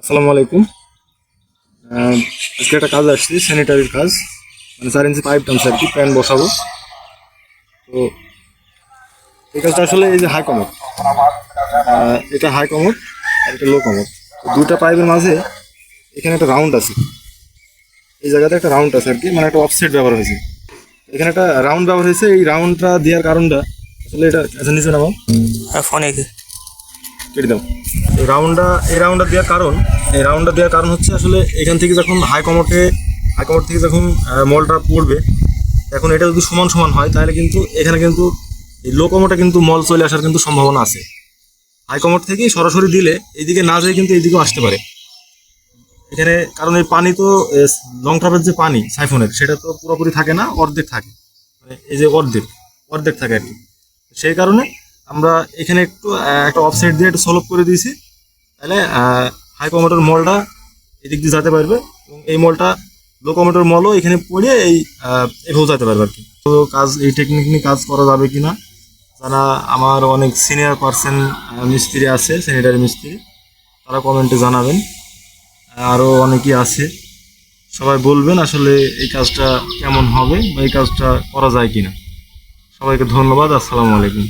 আসসালামু আলাইকুম। আজকে একটা কাজ আসছে, স্যানিটারির কাজ, মানে 4 ইঞ্চি পাইপ টানছে আর কি, প্যান বসাবো। তো এই কাজটা আসলে এই যে হাই কমোড, এটা হাই কমোড আর এটা লো কমোড। তো দুইটা পাইপের মাঝে এখানে একটা রাউন্ড আছে, এই জায়গাতে একটা রাউন্ড আছে আর কি, মানে একটা অফসেট ব্যবহার হয়েছে। এখানে একটা রাউন্ড ব্যবহার হয়েছে, এই রাউন্ডটা দেওয়ার কারণটা আসলে এটা আচ্ছা নিচে নামাও, ফোনে কেটে দাও। এই রাউন্ডটা দেওয়ার কারণ, এই রাউন্ডটা দেওয়ার কারণ হচ্ছে আসলে এখান থেকে যখন হাই কমোড থেকে যখন মলটা পড়বে, এখন এটা যদি সমান সমান হয় তাহলে কিন্তু এখানে কিন্তু এই লো কমোডে কিন্তু মল চলে আসার কিন্তু সম্ভাবনা আছে। হাই কমোড থেকে সরাসরি দিলে এইদিকে না যেয়ে কিন্তু এইদিকেও আসতে পারে এখানে, কারণ এই পানি তো লং ট্রাপের যে পানি সাইফনের, সেটা তো পুরোপুরি থাকে না, অর্ধেক থাকে, মানে এই যে অর্ধেক থাকে আর কি। সেই কারণে আমরা এখানে একটু একটা অফসাইড দিয়ে একটু সলভ করে দিয়েছি, তাহলে হাই কমোডের মলটা এদিক দিয়ে যেতে পারবে এবং এই মলটা লো কমোডের মলও এখানে পড়ে এভাবেও যেতে পারবে আর কি। তো এই টেকনিক নিয়ে কাজ করা যাবে কিনা যারা আমার অনেক সিনিয়র পার্সন মিস্ত্রি আছে, স্যানিটারি মিস্ত্রি, তারা কমেন্টে জানাবেন। আরও অনেকেই আছে, সবাই বলবেন আসলে এই কাজটা কেমন হবে বা এই কাজটা করা যায় কিনা। সবাইকে ধন্যবাদ। আসসালামু আলাইকুম।